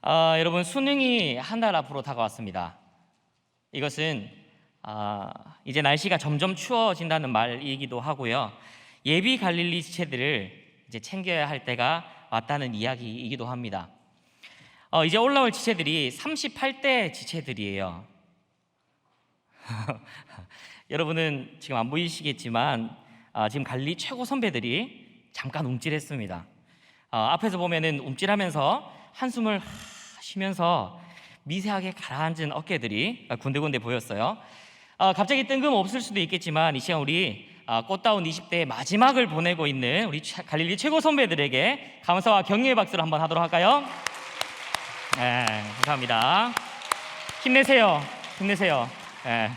여러분, 수능이 한 달 앞으로 다가왔습니다. 이것은 이제 날씨가 점점 추워진다는 말이기도 하고요. 예비 갈릴리 지체들을 이제 챙겨야 할 때가 왔다는 이야기이기도 합니다. 이제 올라올 지체들이 38대 지체들이에요. 여러분은 지금 안 보이시겠지만 지금 갈릴리 최고 선배들이 잠깐 움찔했습니다. 앞에서 보면은 움찔하면서 한숨을 쉬면서 미세하게 가라앉은 어깨들이 군데군데 보였어요. 갑자기 뜬금없을 수도 있겠지만 이 시간 우리 꽃다운 20대의 마지막을 보내고 있는 우리 갈릴리 최고 선배들에게 감사와 격려의 박수를 한번 하도록 할까요? 네, 감사합니다. 힘내세요. 힘내세요. 네.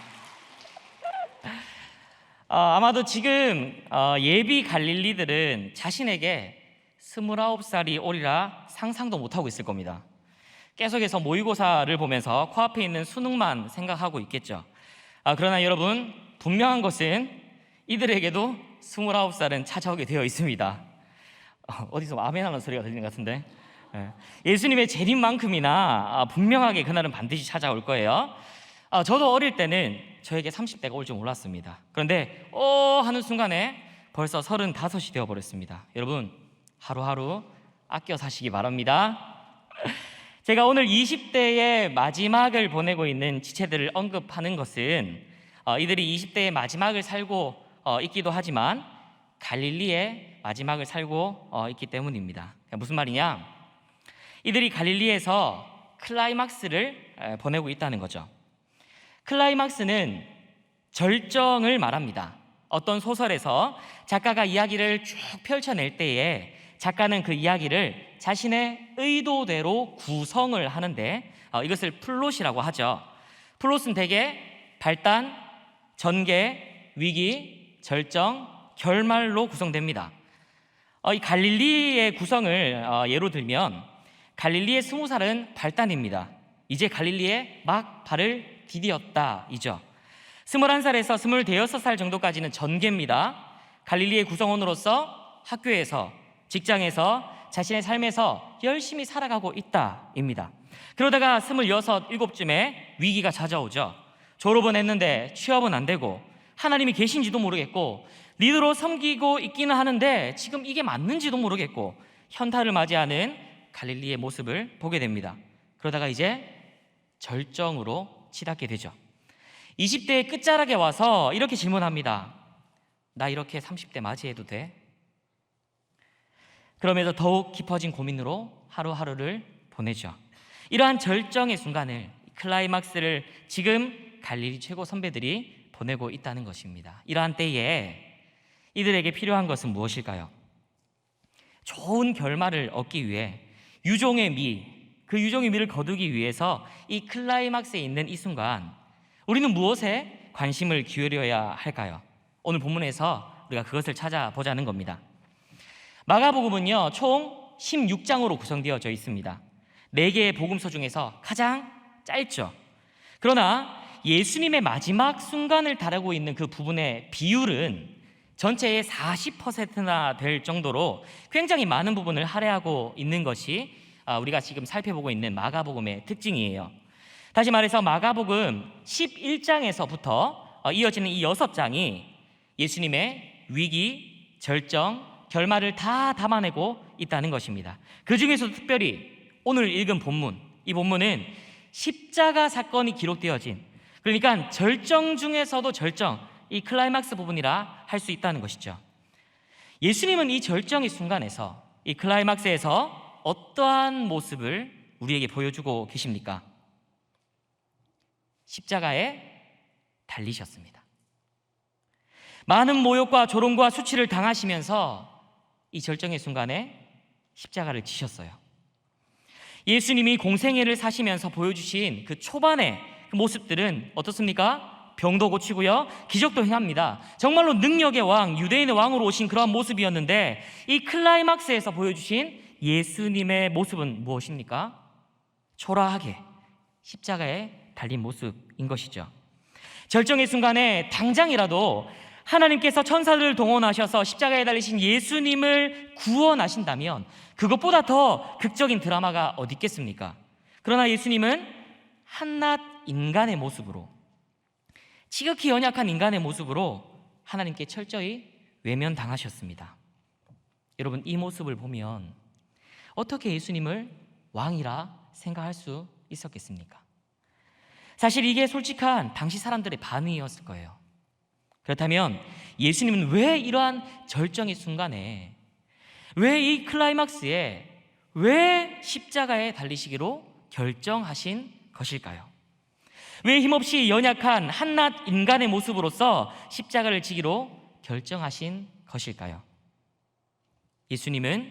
아마도 지금 예비 갈릴리들은 자신에게 29살이 오리라 상상도 못하고 있을 겁니다. 계속해서 모의고사를 보면서 코앞에 있는 수능만 생각하고 있겠죠. 그러나 여러분, 분명한 것은 이들에게도 29살은 찾아오게 되어 있습니다. 어디서 아멘 하는 소리가 들리는 것 같은데. 예수님의 재림만큼이나 분명하게 그날은 반드시 찾아올 거예요. 저도 어릴 때는 저에게 30대가 올 줄 몰랐습니다. 그런데 하는 순간에 벌써 35이 되어버렸습니다. 여러분, 하루하루 아껴 사시기 바랍니다. 제가 오늘 20대의 마지막을 보내고 있는 지체들을 언급하는 것은 이들이 20대의 마지막을 살고 있기도 하지만 갈릴리의 마지막을 살고 있기 때문입니다. 무슨 말이냐? 이들이 갈릴리에서 클라이막스를 보내고 있다는 거죠. 클라이막스는 절정을 말합니다. 어떤 소설에서 작가가 이야기를 쭉 펼쳐낼 때에 작가는 그 이야기를 자신의 의도대로 구성을 하는데 이것을 플롯이라고 하죠. 플롯은 대개 발단, 전개, 위기, 절정, 결말로 구성됩니다. 이 갈릴리의 구성을 예로 들면 갈릴리의 20살은 발단입니다. 이제 갈릴리에 막 발을 디디었다 이죠. 21살에서 26살 정도까지는 전개입니다. 갈릴리의 구성원으로서 학교에서, 직장에서, 자신의 삶에서 열심히 살아가고 있다입니다. 그러다가 26, 7쯤에 위기가 찾아오죠. 졸업은 했는데 취업은 안 되고 하나님이 계신지도 모르겠고 리더로 섬기고 있기는 하는데 지금 이게 맞는지도 모르겠고 현타를 맞이하는 갈릴리의 모습을 보게 됩니다. 그러다가 이제 절정으로 치닫게 되죠. 20대의 끝자락에 와서 이렇게 질문합니다. 나 이렇게 30대 맞이해도 돼? 그러면서 더욱 깊어진 고민으로 하루하루를 보내죠. 이러한 절정의 순간을, 클라이막스를 지금 갈릴리 최고 선배들이 보내고 있다는 것입니다. 이러한 때에 이들에게 필요한 것은 무엇일까요? 좋은 결말을 얻기 위해 유종의 미, 그 유종의 미를 거두기 위해서 이 클라이막스에 있는 이 순간 우리는 무엇에 관심을 기울여야 할까요? 오늘 본문에서 우리가 그것을 찾아보자는 겁니다. 마가복음은요, 총 16장으로 구성되어져 있습니다. 4개의 복음서 중에서 가장 짧죠. 그러나 예수님의 마지막 순간을 다루고 있는 그 부분의 비율은 전체의 40%나 될 정도로 굉장히 많은 부분을 할애하고 있는 것이 우리가 지금 살펴보고 있는 마가복음의 특징이에요. 다시 말해서 마가복음 11장에서부터 이어지는 이 6장이 예수님의 위기, 절정, 결말을 다 담아내고 있다는 것입니다. 그 중에서도 특별히 오늘 읽은 본문, 이 본문은 십자가 사건이 기록되어진, 그러니까 절정 중에서도 절정, 이 클라이막스 부분이라 할 수 있다는 것이죠. 예수님은 이 절정의 순간에서, 이 클라이막스에서 어떠한 모습을 우리에게 보여주고 계십니까? 십자가에 달리셨습니다. 많은 모욕과 조롱과 수치를 당하시면서 이 절정의 순간에 십자가를 지셨어요. 예수님이 공생애를 사시면서 보여주신 그 초반의 그 모습들은 어떻습니까? 병도 고치고요, 기적도 행합니다. 정말로 능력의 왕, 유대인의 왕으로 오신 그러한 모습이었는데 이 클라이막스에서 보여주신 예수님의 모습은 무엇입니까? 초라하게 십자가에 달린 모습인 것이죠. 절정의 순간에 당장이라도 하나님께서 천사들을 동원하셔서 십자가에 달리신 예수님을 구원하신다면 그것보다 더 극적인 드라마가 어디 있겠습니까? 그러나 예수님은 한낱 인간의 모습으로, 지극히 연약한 인간의 모습으로 하나님께 철저히 외면당하셨습니다. 여러분, 이 모습을 보면 어떻게 예수님을 왕이라 생각할 수 있었겠습니까? 사실 이게 솔직한 당시 사람들의 반응이었을 거예요. 그렇다면 예수님은 왜 이러한 절정의 순간에, 왜 이 클라이막스에, 왜 십자가에 달리시기로 결정하신 것일까요? 왜 힘없이 연약한 한낱 인간의 모습으로서 십자가를 지기로 결정하신 것일까요? 예수님은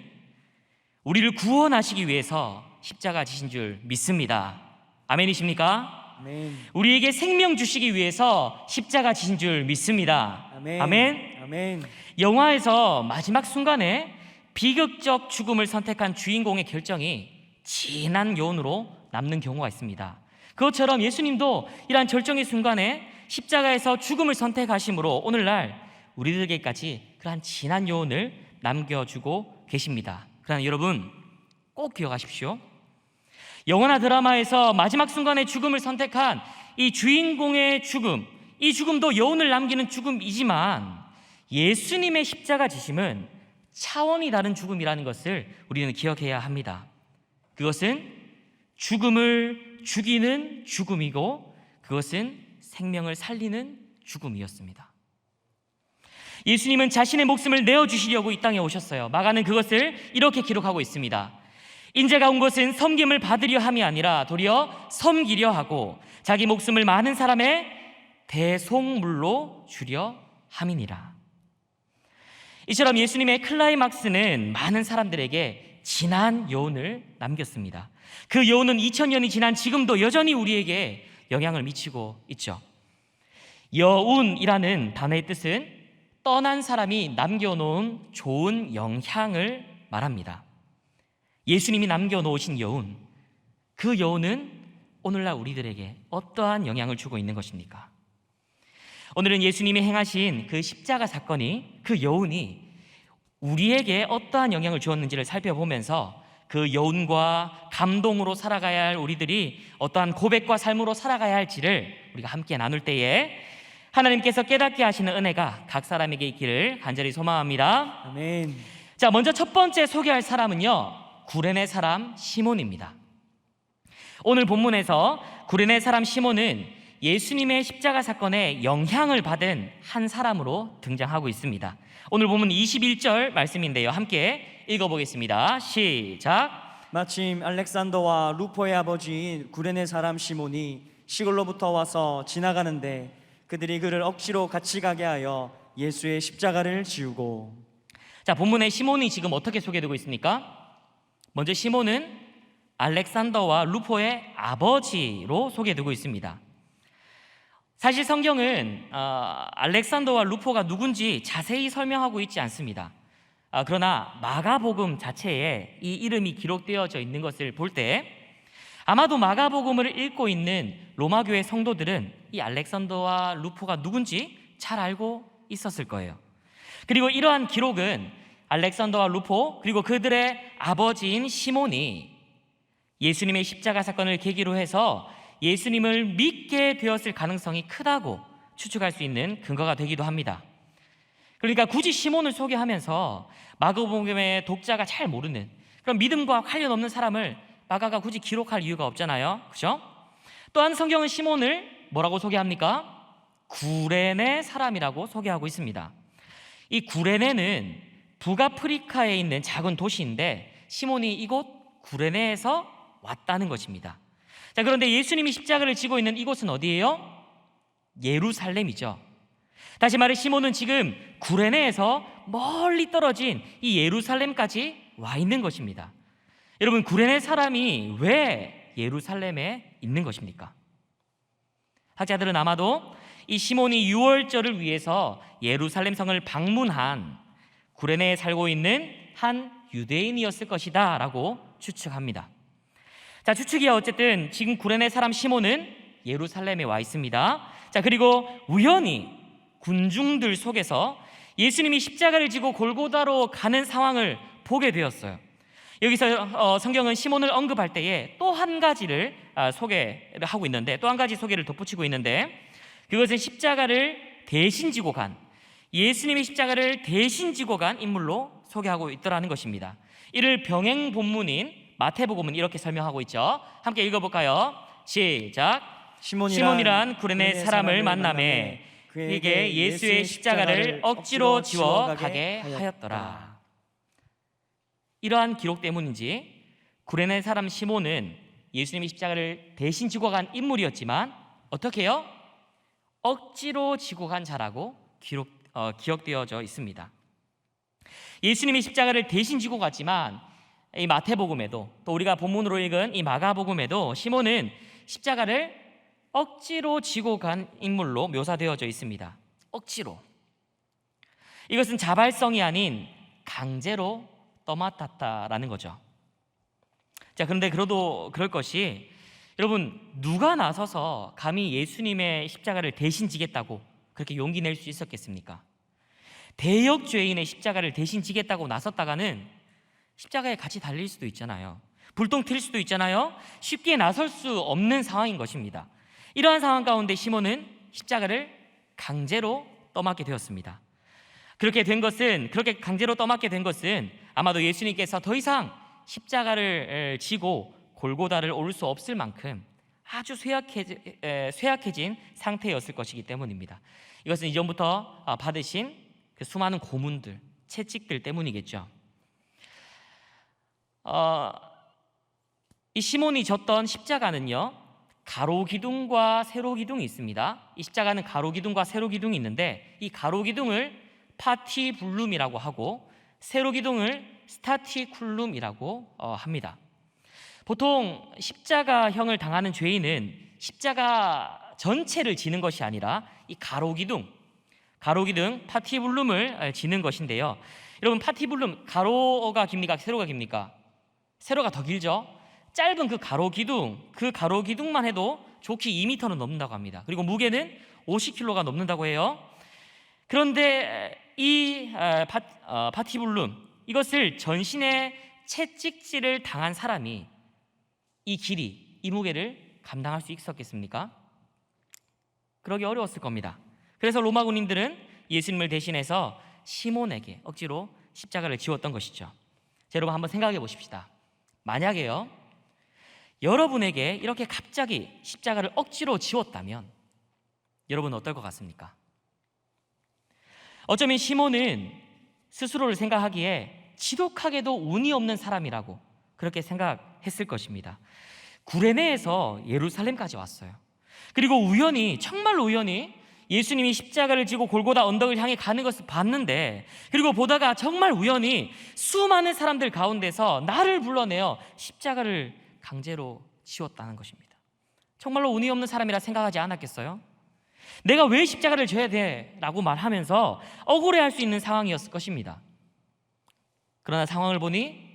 우리를 구원하시기 위해서 십자가 지신 줄 믿습니다. 아멘이십니까? 아멘. 우리에게 생명 주시기 위해서 십자가 지신 줄 믿습니다. 아멘. 아멘. 아멘. 영화에서 마지막 순간에 비극적 죽음을 선택한 주인공의 결정이 진한 여운으로 남는 경우가 있습니다. 그것처럼 예수님도 이러한 절정의 순간에 십자가에서 죽음을 선택하심으로 오늘날 우리들에게까지 그러한 진한 여운을 남겨주고 계십니다. 그러나 여러분, 꼭 기억하십시오. 영화나 드라마에서 마지막 순간에 죽음을 선택한 이 주인공의 죽음, 이 죽음도 여운을 남기는 죽음이지만 예수님의 십자가 지심은 차원이 다른 죽음이라는 것을 우리는 기억해야 합니다. 그것은 죽음을 죽이는 죽음이고, 그것은 생명을 살리는 죽음이었습니다. 예수님은 자신의 목숨을 내어주시려고 이 땅에 오셨어요. 마가는 그것을 이렇게 기록하고 있습니다. 인자가 온 것은 섬김을 받으려 함이 아니라 도리어 섬기려 하고 자기 목숨을 많은 사람의 대속물로 주려 함이니라. 이처럼 예수님의 클라이막스는 많은 사람들에게 진한 여운을 남겼습니다. 그 여운은 2000년이 지난 지금도 여전히 우리에게 영향을 미치고 있죠. 여운이라는 단어의 뜻은 떠난 사람이 남겨놓은 좋은 영향을 말합니다. 예수님이 남겨놓으신 여운, 그 여운은 오늘날 우리들에게 어떠한 영향을 주고 있는 것입니까? 오늘은 예수님이 행하신 그 십자가 사건이, 그 여운이 우리에게 어떠한 영향을 주었는지를 살펴보면서 그 여운과 감동으로 살아가야 할 우리들이 어떠한 고백과 삶으로 살아가야 할지를 우리가 함께 나눌 때에 하나님께서 깨닫게 하시는 은혜가 각 사람에게 있기를 간절히 소망합니다. 아멘. 자, 먼저 첫 번째 소개할 사람은요, 구레네 사람 시몬입니다. 오늘 본문에서 구레네 사람 시몬은 예수님의 십자가 사건에 영향을 받은 한 사람으로 등장하고 있습니다. 오늘 본문 21절 말씀인데요, 함께 읽어보겠습니다. 시작. 마침 알렉산더와 루포의 아버지인 구레네 사람 시몬이 시골로부터 와서 지나가는데 그들이 그를 억지로 같이 가게 하여 예수의 십자가를 지우고. 자, 본문에 시몬이 지금 어떻게 소개되고 있습니까? 먼저 시몬은 알렉산더와 루포의 아버지로 소개되고 있습니다. 사실 성경은 알렉산더와 루포가 누군지 자세히 설명하고 있지 않습니다. 그러나 마가복음 자체에 이 이름이 기록되어져 있는 것을 볼 때 아마도 마가복음을 읽고 있는 로마교회 성도들은 이 알렉산더와 루포가 누군지 잘 알고 있었을 거예요. 그리고 이러한 기록은 알렉산더와 루포 그리고 그들의 아버지인 시몬이 예수님의 십자가 사건을 계기로 해서 예수님을 믿게 되었을 가능성이 크다고 추측할 수 있는 근거가 되기도 합니다. 그러니까 굳이 시몬을 소개하면서 마가복음의 독자가 잘 모르는 그런 믿음과 관련 없는 사람을 마가가 굳이 기록할 이유가 없잖아요. 그렇죠? 또한 성경은 시몬을 뭐라고 소개합니까? 구레네 사람이라고 소개하고 있습니다. 이 구레네는 북아프리카에 있는 작은 도시인데 시몬이 이곳 구레네에서 왔다는 것입니다. 자, 그런데 예수님이 십자가를 지고 있는 이곳은 어디예요? 예루살렘이죠. 다시 말해 시몬은 지금 구레네에서 멀리 떨어진 이 예루살렘까지 와 있는 것입니다. 여러분, 구레네 사람이 왜 예루살렘에 있는 것입니까? 학자들은 아마도 이 시몬이 유월절을 위해서 예루살렘 성을 방문한 구레네에 살고 있는 한 유대인이었을 것이다 라고 추측합니다. 자, 추측이야 어쨌든 지금 구레네 사람 시몬은 예루살렘에 와 있습니다. 자, 그리고 우연히 군중들 속에서 예수님이 십자가를 지고 골고다로 가는 상황을 보게 되었어요. 여기서 성경은 시몬을 언급할 때에 또 한 가지를 소개를 하고 있는데, 또 한 가지 소개를 덧붙이고 있는데, 그것은 십자가를 대신 지고 간, 예수님이 십자가를 대신 지고 간 인물로 소개하고 있더라는 것입니다. 이를 병행 본문인 마태복음은 이렇게 설명하고 있죠. 함께 읽어볼까요? 시작. 시몬이란 구레네 사람을 만나매 그에게 예수의 십자가를 억지로 지워 가게 하였더라. 이러한 기록 때문인지 구레네 사람 시몬은 예수님이 십자가를 대신 지고 간 인물이었지만 어떻게 해요? 억지로 지고 간 자라고 기억되어져 있습니다. 예수님이 십자가를 대신 지고 갔지만 이 마태복음에도, 또 우리가 본문으로 읽은 이 마가복음에도 시몬은 십자가를 억지로 지고 간 인물로 묘사되어져 있습니다. 억지로. 이것은 자발성이 아닌 강제로 떠맡았다라는 거죠. 자, 그런데 그럴 것이, 여러분, 누가 나서서 감히 예수님의 십자가를 대신 지겠다고 그렇게 용기 낼 수 있었겠습니까? 대역 죄인의 십자가를 대신 지겠다고 나섰다가는 십자가에 같이 달릴 수도 있잖아요. 불똥 튈 수도 있잖아요. 쉽게 나설 수 없는 상황인 것입니다. 이러한 상황 가운데 시몬은 십자가를 강제로 떠맡게 되었습니다. 그렇게 강제로 떠맡게 된 것은 아마도 예수님께서 더 이상 십자가를 지고 골고다를 오를 수 없을 만큼 아주 쇠약해진 상태였을 것이기 때문입니다. 이것은 이전부터 받으신 그 수많은 고문들, 채찍들 때문이겠죠. 이 시몬이 졌던 십자가는요, 가로기둥과 세로기둥이 있습니다. 이 십자가는 가로기둥과 세로기둥이 있는데, 이 가로기둥을 파티불룸이라고 하고 세로기둥을 스타티쿨룸이라고 합니다. 보통 십자가형을 당하는 죄인은 십자가 전체를 지는 것이 아니라 이 가로기둥 파티불룸을 지는 것인데요. 여러분, 파티불룸, 가로가 깁니까? 세로가 깁니까? 세로가 더 길죠. 짧은 그 가로기둥만 해도 좋게 2m는 넘는다고 합니다. 그리고 무게는 50kg가 넘는다고 해요. 그런데 이 파티불룸, 이것을 전신에 채찍질을 당한 사람이 이 무게를 감당할 수 있었겠습니까? 그러기 어려웠을 겁니다. 그래서 로마 군인들은 예수님을 대신해서 시몬에게 억지로 십자가를 지웠던 것이죠. 자, 여러분, 한번 생각해 보십시다. 만약에요, 여러분에게 이렇게 갑자기 십자가를 억지로 지웠다면 여러분은 어떨 것 같습니까? 어쩌면 시몬은 스스로를 생각하기에 지독하게도 운이 없는 사람이라고 그렇게 생각했을 것입니다. 구레네에서 예루살렘까지 왔어요. 그리고 정말로 우연히 예수님이 십자가를 지고 골고다 언덕을 향해 가는 것을 봤는데, 그리고 보다가 정말 우연히 수많은 사람들 가운데서 나를 불러내어 십자가를 강제로 지웠다는 것입니다. 정말로 운이 없는 사람이라 생각하지 않았겠어요? 내가 왜 십자가를 져야 돼? 라고 말하면서 억울해할 수 있는 상황이었을 것입니다. 그러나 상황을 보니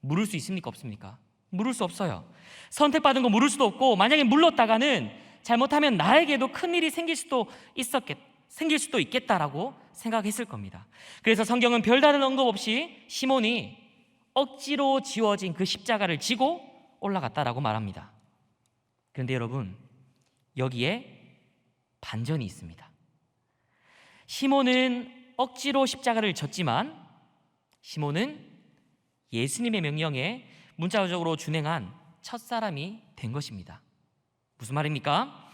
물을 수 있습니까? 없습니까? 물을 수 없어요. 선택받은 거 물을 수도 없고, 만약에 물렀다가는 잘못하면 나에게도 큰일이 생길 수도 있겠다라고 생각했을 겁니다. 그래서 성경은 별다른 언급 없이 시몬이 억지로 지워진 그 십자가를 지고 올라갔다라고 말합니다. 그런데 여러분, 여기에 반전이 있습니다. 시몬은 억지로 십자가를 졌지만 시몬은 예수님의 명령에 문자적으로 준행한 첫사람이 된 것입니다. 무슨 말입니까?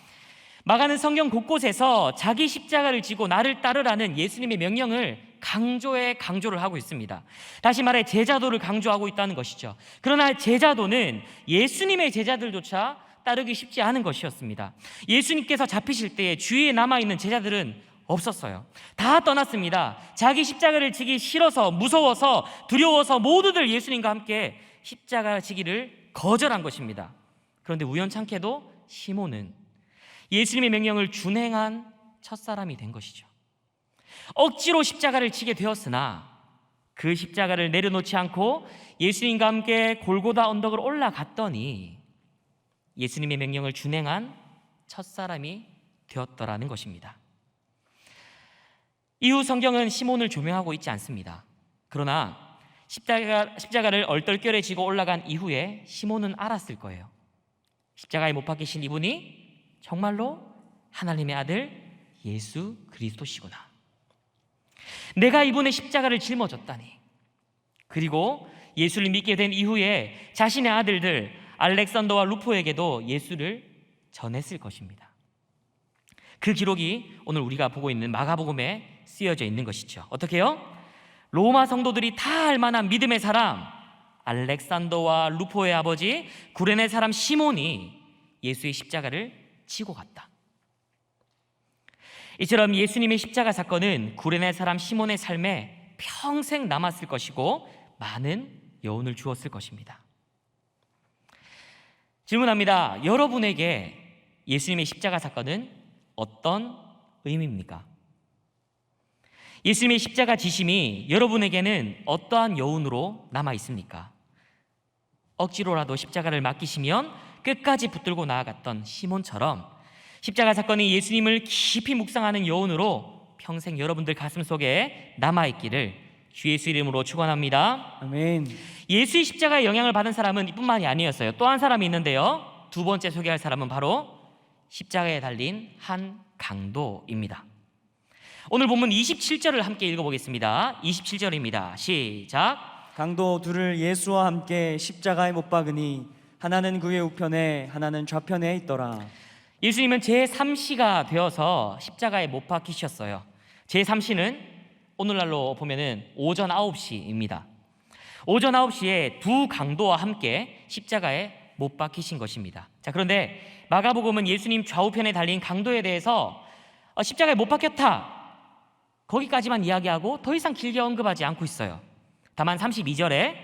마가는 성경 곳곳에서 자기 십자가를 지고 나를 따르라는 예수님의 명령을 강조를 하고 있습니다. 다시 말해 제자도를 강조하고 있다는 것이죠. 그러나 제자도는 예수님의 제자들조차 따르기 쉽지 않은 것이었습니다. 예수님께서 잡히실 때에 주위에 남아있는 제자들은 없었어요. 다 떠났습니다. 자기 십자가를 지기 싫어서, 무서워서, 두려워서 모두들 예수님과 함께 십자가 지기를 거절한 것입니다. 그런데 우연찮게도 시몬은 예수님의 명령을 준행한 첫사람이 된 것이죠. 억지로 십자가를 지게 되었으나 그 십자가를 내려놓지 않고 예수님과 함께 골고다 언덕을 올라갔더니 예수님의 명령을 준행한 첫사람이 되었더라는 것입니다. 이후 성경은 시몬을 조명하고 있지 않습니다. 그러나 십자가를 얼떨결에 지고 올라간 이후에 시몬은 알았을 거예요. 십자가에 못 박히신 이분이 정말로 하나님의 아들 예수 그리스도시구나. 내가 이분의 십자가를 짊어졌다니. 그리고 예수를 믿게 된 이후에 자신의 아들들 알렉산더와 루포에게도 예수를 전했을 것입니다. 그 기록이 오늘 우리가 보고 있는 마가복음에 쓰여져 있는 것이죠. 어떻게요? 로마 성도들이 다 알만한 믿음의 사람 알렉산더와 루포의 아버지 구레네 사람 시몬이 예수의 십자가를 지고 갔다. 이처럼 예수님의 십자가 사건은 구레네 사람 시몬의 삶에 평생 남았을 것이고 많은 여운을 주었을 것입니다. 질문합니다. 여러분에게 예수님의 십자가 사건은 어떤 의미입니까? 예수님의 십자가 지심이 여러분에게는 어떠한 여운으로 남아 있습니까? 억지로라도 십자가를 맡기시면 끝까지 붙들고 나아갔던 시몬처럼 십자가 사건이 예수님을 깊이 묵상하는 여운으로 평생 여러분들 가슴 속에 남아있기를 주 예수 이름으로 축원합니다. 아멘. 예수의 십자가의 영향을 받은 사람은 이뿐만이 아니었어요. 또 한 사람이 있는데요. 두 번째 소개할 사람은 바로 십자가에 달린 한 강도입니다. 오늘 본문 27절을 함께 읽어보겠습니다. 27절입니다. 시작. 강도 둘을 예수와 함께 십자가에 못 박으니 하나는 그의 우편에 하나는 좌편에 있더라. 예수님은 제3시가 되어서 십자가에 못 박히셨어요. 제3시는 오늘날로 보면은 오전 9시입니다. 오전 9시에 두 강도와 함께 십자가에 못 박히신 것입니다. 자, 그런데 마가복음은 예수님 좌우편에 달린 강도에 대해서 십자가에 못 박혔다, 거기까지만 이야기하고 더 이상 길게 언급하지 않고 있어요. 다만 32절에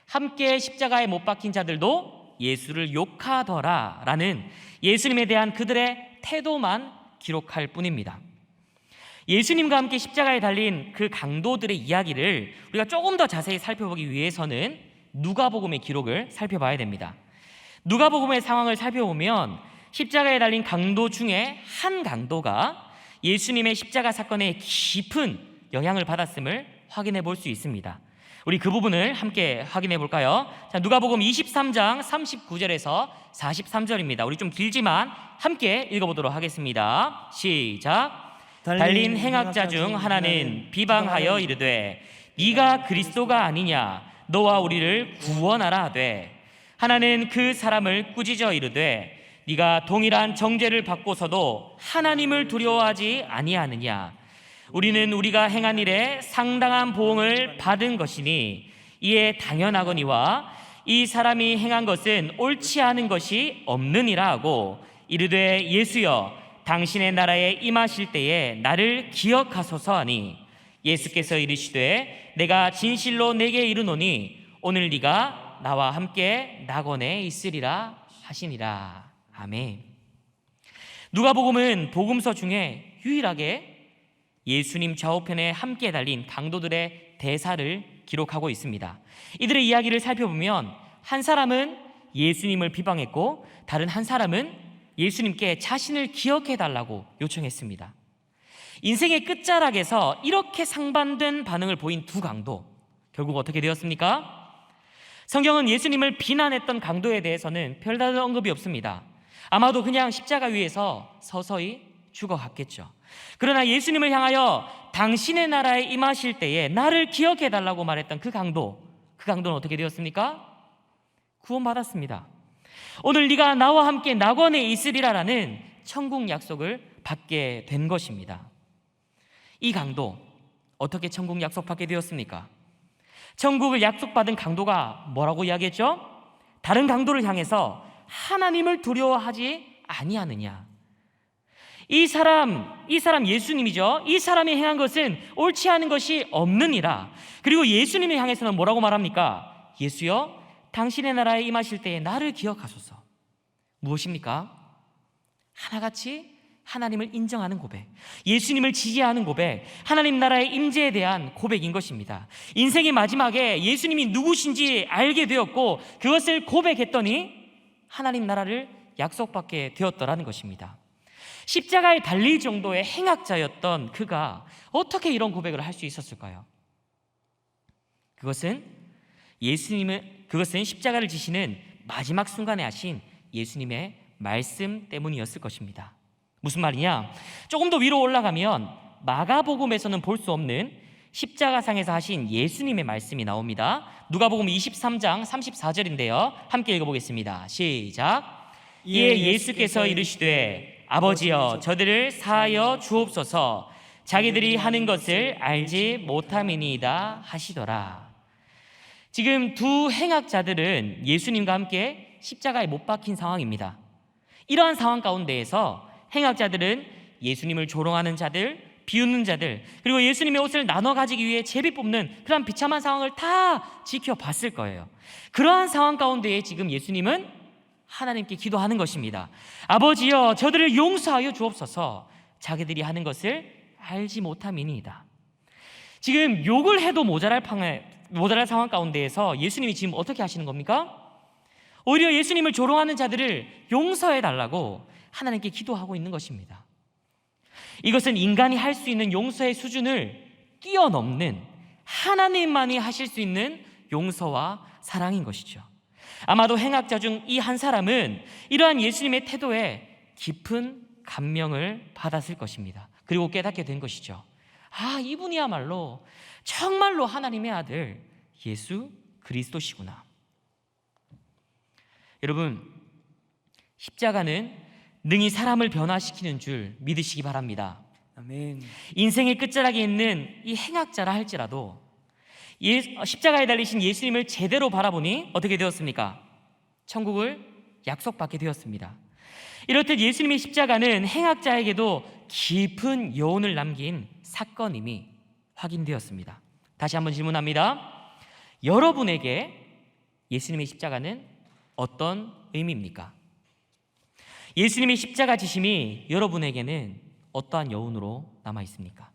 함께 십자가에 못 박힌 자들도 예수를 욕하더라 라는 예수님에 대한 그들의 태도만 기록할 뿐입니다. 예수님과 함께 십자가에 달린 그 강도들의 이야기를 우리가 조금 더 자세히 살펴보기 위해서는 누가복음의 기록을 살펴봐야 됩니다. 누가복음의 상황을 살펴보면 십자가에 달린 강도 중에 한 강도가 예수님의 십자가 사건에 깊은 영향을 받았음을 확인해 볼 수 있습니다. 우리 그 부분을 함께 확인해 볼까요? 자, 누가복음 23장 39절에서 43절입니다. 우리 좀 길지만 함께 읽어보도록 하겠습니다. 시작. 달린 행악자 중 하나는 비방하여 이르되 네가 그리스도가 아니냐, 너와 우리를 구원하라 하되, 하나는 그 사람을 꾸짖어 이르되 네가 동일한 정죄를 받고서도 하나님을 두려워하지 아니하느냐, 우리는 우리가 행한 일에 상당한 보응을 받은 것이니 이에 당연하거니와 이 사람이 행한 것은 옳지 않은 것이 없느니라 하고 이르되 예수여 당신의 나라에 임하실 때에 나를 기억하소서 하니, 예수께서 이르시되 내가 진실로 내게 이르노니 오늘 네가 나와 함께 낙원에 있으리라 하시니라. 아멘. 누가복음은 복음서 중에 유일하게 예수님 좌우편에 함께 달린 강도들의 대사를 기록하고 있습니다. 이들의 이야기를 살펴보면 한 사람은 예수님을 비방했고 다른 한 사람은 예수님께 자신을 기억해 달라고 요청했습니다. 인생의 끝자락에서 이렇게 상반된 반응을 보인 두 강도, 결국 어떻게 되었습니까? 성경은 예수님을 비난했던 강도에 대해서는 별다른 언급이 없습니다. 아마도 그냥 십자가 위에서 서서히 죽어갔겠죠. 그러나 예수님을 향하여 당신의 나라에 임하실 때에 나를 기억해 달라고 말했던 그 강도는 어떻게 되었습니까? 구원받았습니다. 오늘 네가 나와 함께 낙원에 있으리라라는 천국 약속을 받게 된 것입니다. 이 강도 어떻게 천국 약속받게 되었습니까? 천국을 약속받은 강도가 뭐라고 이야기했죠? 다른 강도를 향해서 하나님을 두려워하지 아니하느냐, 이 사람 예수님이죠. 이 사람이 행한 것은 옳지 않은 것이 없느니라. 그리고 예수님을 향해서는 뭐라고 말합니까? 예수여 당신의 나라에 임하실 때에 나를 기억하소서. 무엇입니까? 하나같이 하나님을 인정하는 고백, 예수님을 지지하는 고백, 하나님 나라의 임재에 대한 고백인 것입니다. 인생의 마지막에 예수님이 누구신지 알게 되었고 그것을 고백했더니 하나님 나라를 약속받게 되었더라는 것입니다. 십자가에 달릴 정도의 행악자였던 그가 어떻게 이런 고백을 할 수 있었을까요? 그것은 그것은 십자가를 지시는 마지막 순간에 하신 예수님의 말씀 때문이었을 것입니다. 무슨 말이냐? 조금 더 위로 올라가면 마가복음에서는 볼 수 없는 십자가상에서 하신 예수님의 말씀이 나옵니다. 누가복음 23장 34절인데요. 함께 읽어보겠습니다. 시작. 이에 예수께서 이르시되 아버지여 저들을 사하여 주옵소서 자기들이 하는 것을 알지 못함이니이다 하시더라. 지금 두 행악자들은 예수님과 함께 십자가에 못 박힌 상황입니다. 이러한 상황 가운데에서 행악자들은 예수님을 조롱하는 자들, 비웃는 자들, 그리고 예수님의 옷을 나눠 가지기 위해 제비 뽑는 그런 비참한 상황을 다 지켜봤을 거예요. 그러한 상황 가운데에 지금 예수님은 하나님께 기도하는 것입니다. 아버지여 저들을 용서하여 주옵소서 자기들이 하는 것을 알지 못함이니이다. 지금 욕을 해도 모자랄 상황 가운데에서 예수님이 지금 어떻게 하시는 겁니까? 오히려 예수님을 조롱하는 자들을 용서해 달라고 하나님께 기도하고 있는 것입니다. 이것은 인간이 할 수 있는 용서의 수준을 뛰어넘는 하나님만이 하실 수 있는 용서와 사랑인 것이죠. 아마도 행악자 중 이 한 사람은 이러한 예수님의 태도에 깊은 감명을 받았을 것입니다. 그리고 깨닫게 된 것이죠. 아, 이분이야말로 정말로 하나님의 아들 예수 그리스도시구나. 여러분, 십자가는 능히 사람을 변화시키는 줄 믿으시기 바랍니다. 아멘. 인생의 끝자락에 있는 이 행악자라 할지라도 십자가에 달리신 예수님을 제대로 바라보니 어떻게 되었습니까? 천국을 약속받게 되었습니다. 이렇듯 예수님의 십자가는 행악자에게도 깊은 여운을 남긴 사건임이 확인되었습니다. 다시 한번 질문합니다. 여러분에게 예수님의 십자가는 어떤 의미입니까? 예수님의 십자가 지심이 여러분에게는 어떠한 여운으로 남아 있습니까?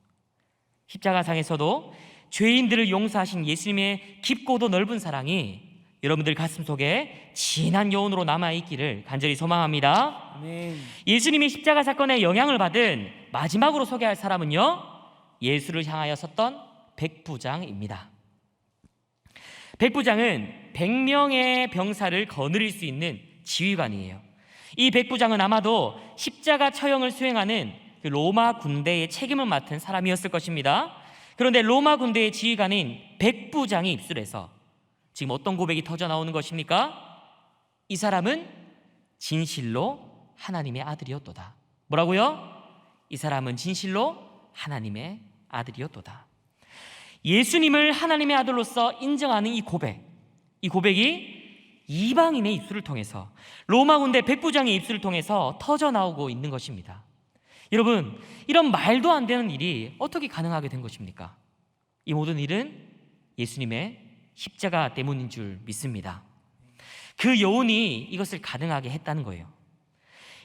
십자가상에서도 죄인들을 용서하신 예수님의 깊고도 넓은 사랑이 여러분들 가슴속에 진한 여운으로 남아있기를 간절히 소망합니다. 아멘. 예수님이 십자가 사건에 영향을 받은 마지막으로 소개할 사람은요, 예수를 향하여 섰던 백부장입니다. 백부장은 100명의 병사를 거느릴 수 있는 지휘관이에요. 이 백부장은 아마도 십자가 처형을 수행하는 그 로마 군대의 책임을 맡은 사람이었을 것입니다. 그런데 로마 군대의 지휘관인 백부장이 입술에서 지금 어떤 고백이 터져 나오는 것입니까? 이 사람은 진실로 하나님의 아들이었도다. 뭐라고요? 이 사람은 진실로 하나님의 아들이었도다. 예수님을 하나님의 아들로서 인정하는 이 고백이 이방인의 입술을 통해서, 로마 군대 백부장의 입술을 통해서 터져 나오고 있는 것입니다. 여러분, 이런 말도 안 되는 일이 어떻게 가능하게 된 것입니까? 이 모든 일은 예수님의 십자가 때문인 줄 믿습니다. 그 여운이 이것을 가능하게 했다는 거예요.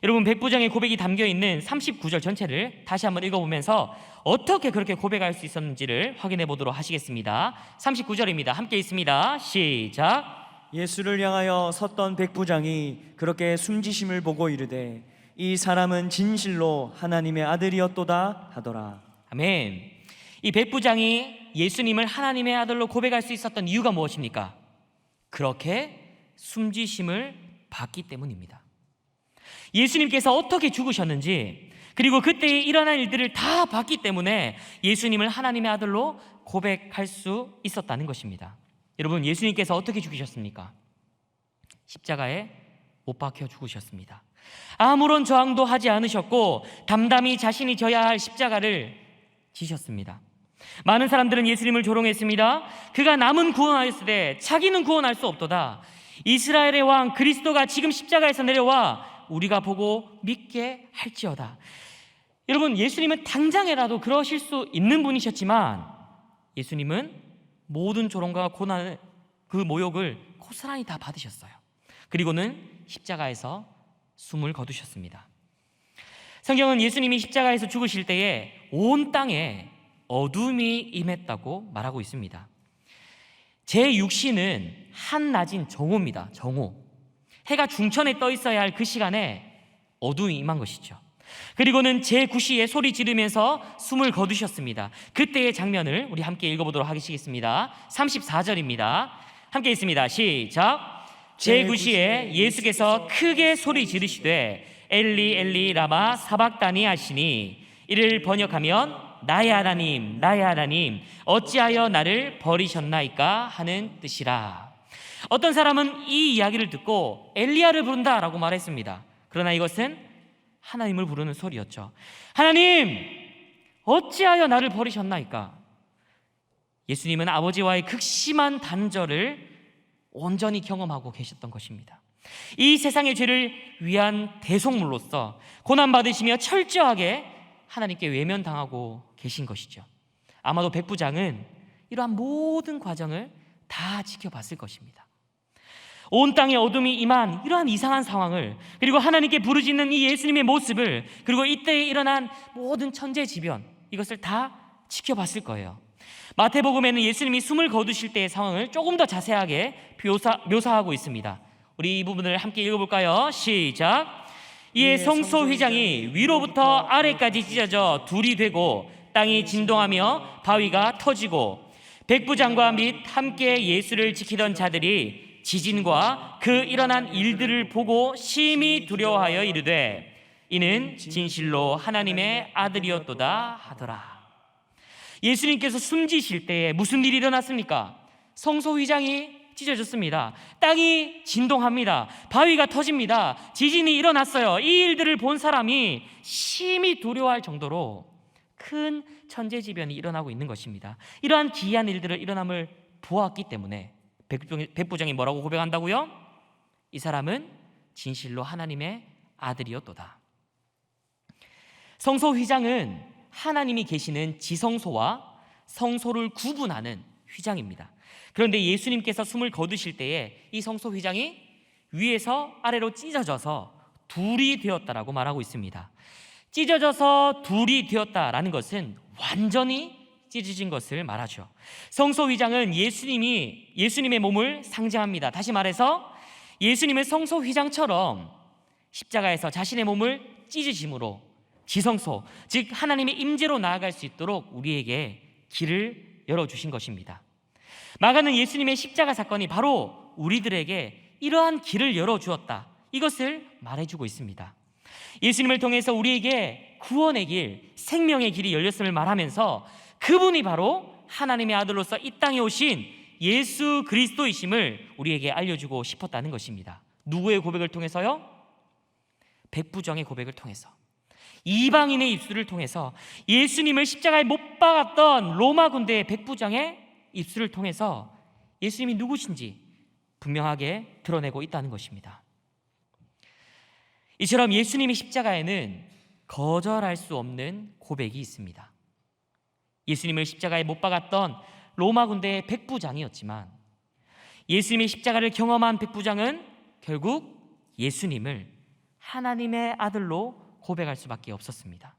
여러분, 백부장의 고백이 담겨있는 39절 전체를 다시 한번 읽어보면서 어떻게 그렇게 고백할 수 있었는지를 확인해 보도록 하시겠습니다. 39절입니다. 함께 읽습니다. 시작. 예수를 향하여 섰던 백부장이 그렇게 숨지심을 보고 이르되 이 사람은 진실로 하나님의 아들이었도다 하더라. 아멘. 이 백부장이 예수님을 하나님의 아들로 고백할 수 있었던 이유가 무엇입니까? 그렇게 숨지심을 받기 때문입니다. 예수님께서 어떻게 죽으셨는지, 그리고 그때 일어난 일들을 다 봤기 때문에 예수님을 하나님의 아들로 고백할 수 있었다는 것입니다. 여러분, 예수님께서 어떻게 죽으셨습니까? 십자가에 못 박혀 죽으셨습니다. 아무런 저항도 하지 않으셨고 담담히 자신이 져야 할 십자가를 지셨습니다. 많은 사람들은 예수님을 조롱했습니다. 그가 남은 구원하였으되 자기는 구원할 수 없도다. 이스라엘의 왕 그리스도가 지금 십자가에서 내려와 우리가 보고 믿게 할지어다. 여러분, 예수님은 당장에라도 그러실 수 있는 분이셨지만 예수님은 모든 조롱과 고난을, 그 모욕을 고스란히 다 받으셨어요. 그리고는 십자가에서 숨을 거두셨습니다. 성경은 예수님이 십자가에서 죽으실 때에 온 땅에 어둠이 임했다고 말하고 있습니다. 제6시는 한낮인 정오입니다. 정오. 해가 중천에 떠 있어야 할 그 시간에 어둠이 임한 것이죠. 그리고는 제9시에 소리 지르면서 숨을 거두셨습니다. 그때의 장면을 우리 함께 읽어보도록 하겠습니다. 34절입니다. 함께 있습니다. 시작. 제9시에 예수께서 크게 소리 지르시되 엘리 엘리 라마 사박다니 하시니, 이를 번역하면 나의 하나님 나의 하나님 어찌하여 나를 버리셨나이까 하는 뜻이라. 어떤 사람은 이 이야기를 듣고 엘리야를 부른다라고 말했습니다. 그러나 이것은 하나님을 부르는 소리였죠. 하나님 어찌하여 나를 버리셨나이까. 예수님은 아버지와의 극심한 단절을 온전히 경험하고 계셨던 것입니다. 이 세상의 죄를 위한 대속물로서 고난받으시며 철저하게 하나님께 외면당하고 계신 것이죠. 아마도 백부장은 이러한 모든 과정을 다 지켜봤을 것입니다. 온 땅에 어둠이 임한 이러한 이상한 상황을, 그리고 하나님께 부르짖는 이 예수님의 모습을, 그리고 이때에 일어난 모든 천재지변, 이것을 다 지켜봤을 거예요. 마태복음에는 예수님이 숨을 거두실 때의 상황을 조금 더 자세하게 묘사하고 있습니다. 우리 이 부분을 함께 읽어볼까요? 시작. 이에 성소 휘장이 위로부터 아래까지 찢어져 둘이 되고 땅이 진동하며 바위가 터지고, 백부장과 및 함께 예수를 지키던 자들이 지진과 그 일어난 일들을 보고 심히 두려워하여 이르되 이는 진실로 하나님의 아들이었도다 하더라. 예수님께서 숨지실 때에 무슨 일이 일어났습니까? 성소 휘장이 찢어졌습니다. 땅이 진동합니다. 바위가 터집니다. 지진이 일어났어요. 이 일들을 본 사람이 심히 두려워할 정도로 큰 천재지변이 일어나고 있는 것입니다. 이러한 기이한 일들을 일어남을 보았기 때문에 백부장이 뭐라고 고백한다고요? 이 사람은 진실로 하나님의 아들이었도다. 성소 휘장은 하나님이 계시는 지성소와 성소를 구분하는 휘장입니다. 그런데 예수님께서 숨을 거두실 때에 이 성소 휘장이 위에서 아래로 찢어져서 둘이 되었다라고 말하고 있습니다. 찢어져서 둘이 되었다라는 것은 완전히 찢어진 것을 말하죠. 성소 휘장은 예수님의 몸을 상징합니다. 다시 말해서 예수님은 성소 휘장처럼 십자가에서 자신의 몸을 찢으심으로 지성소, 즉 하나님의 임재로 나아갈 수 있도록 우리에게 길을 열어주신 것입니다. 마가는 예수님의 십자가 사건이 바로 우리들에게 이러한 길을 열어주었다, 이것을 말해주고 있습니다. 예수님을 통해서 우리에게 구원의 길, 생명의 길이 열렸음을 말하면서 그분이 바로 하나님의 아들로서 이 땅에 오신 예수 그리스도이심을 우리에게 알려주고 싶었다는 것입니다. 누구의 고백을 통해서요? 백부장의 고백을 통해서, 이방인의 입술을 통해서, 예수님을 십자가에 못 박았던 로마 군대의 백부장의 입술을 통해서 예수님이 누구신지 분명하게 드러내고 있다는 것입니다. 이처럼 예수님의 십자가에는 거절할 수 없는 고백이 있습니다. 예수님을 십자가에 못 박았던 로마 군대의 백부장이었지만 예수님의 십자가를 경험한 백부장은 결국 예수님을 하나님의 아들로 고백할 수밖에 없었습니다.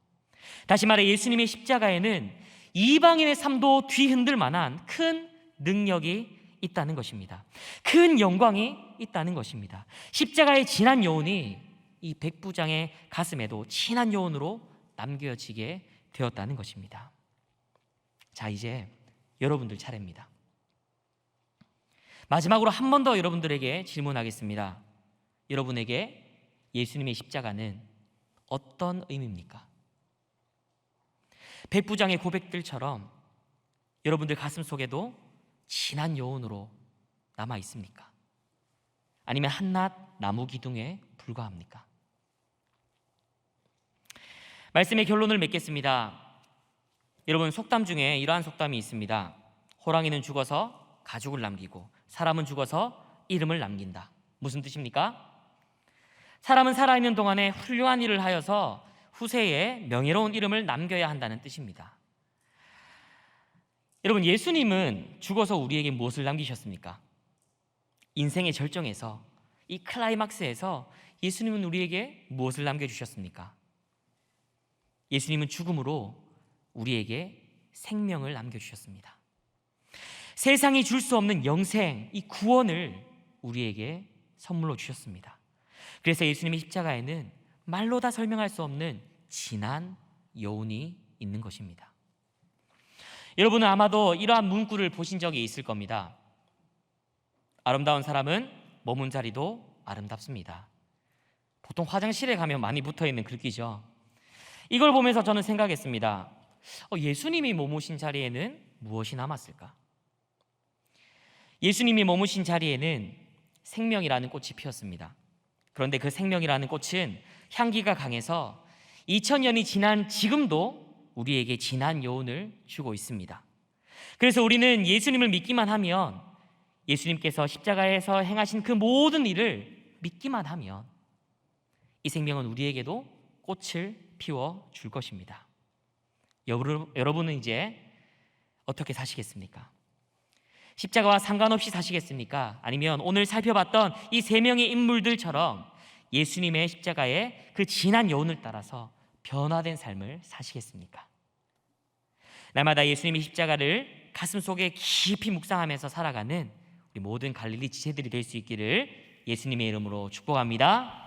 다시 말해 예수님의 십자가에는 이방인의 삶도 뒤흔들 만한 큰 능력이 있다는 것입니다. 큰 영광이 있다는 것입니다. 십자가의 진한 여운이 이 백부장의 가슴에도 진한 여운으로 남겨지게 되었다는 것입니다. 자, 이제 여러분들 차례입니다. 마지막으로 한 번 더 여러분들에게 질문하겠습니다. 여러분에게 예수님의 십자가는 어떤 의미입니까? 백부장의 고백들처럼 여러분들 가슴 속에도 진한 여운으로 남아 있습니까? 아니면 한낱 나무 기둥에 불과합니까? 말씀의 결론을 맺겠습니다. 여러분, 속담 중에 이러한 속담이 있습니다. 호랑이는 죽어서 가죽을 남기고 사람은 죽어서 이름을 남긴다. 무슨 뜻입니까? 사람은 살아있는 동안에 훌륭한 일을 하여서 후세에 명예로운 이름을 남겨야 한다는 뜻입니다. 여러분, 예수님은 죽어서 우리에게 무엇을 남기셨습니까? 인생의 절정에서, 이 클라이막스에서 예수님은 우리에게 무엇을 남겨주셨습니까? 예수님은 죽음으로 우리에게 생명을 남겨주셨습니다. 세상이 줄 수 없는 영생, 이 구원을 우리에게 선물로 주셨습니다. 그래서 예수님의 십자가에는 말로 다 설명할 수 없는 진한 여운이 있는 것입니다. 여러분은 아마도 이러한 문구를 보신 적이 있을 겁니다. 아름다운 사람은 머문 자리도 아름답습니다. 보통 화장실에 가면 많이 붙어있는 글귀죠. 이걸 보면서 저는 생각했습니다. 예수님이 머무신 자리에는 무엇이 남았을까? 예수님이 머무신 자리에는 생명이라는 꽃이 피었습니다. 그런데 그 생명이라는 꽃은 향기가 강해서 2000년이 지난 지금도 우리에게 진한 여운을 주고 있습니다. 그래서 우리는 예수님을 믿기만 하면, 예수님께서 십자가에서 행하신 그 모든 일을 믿기만 하면 이 생명은 우리에게도 꽃을 피워 줄 것입니다. 여러분은 이제 어떻게 사시겠습니까? 십자가와 상관없이 사시겠습니까? 아니면 오늘 살펴봤던 이 세 명의 인물들처럼 예수님의 십자가의 그 진한 여운을 따라서 변화된 삶을 사시겠습니까? 날마다 예수님의 십자가를 가슴속에 깊이 묵상하면서 살아가는 우리 모든 갈릴리 지체들이 될 수 있기를 예수님의 이름으로 축복합니다.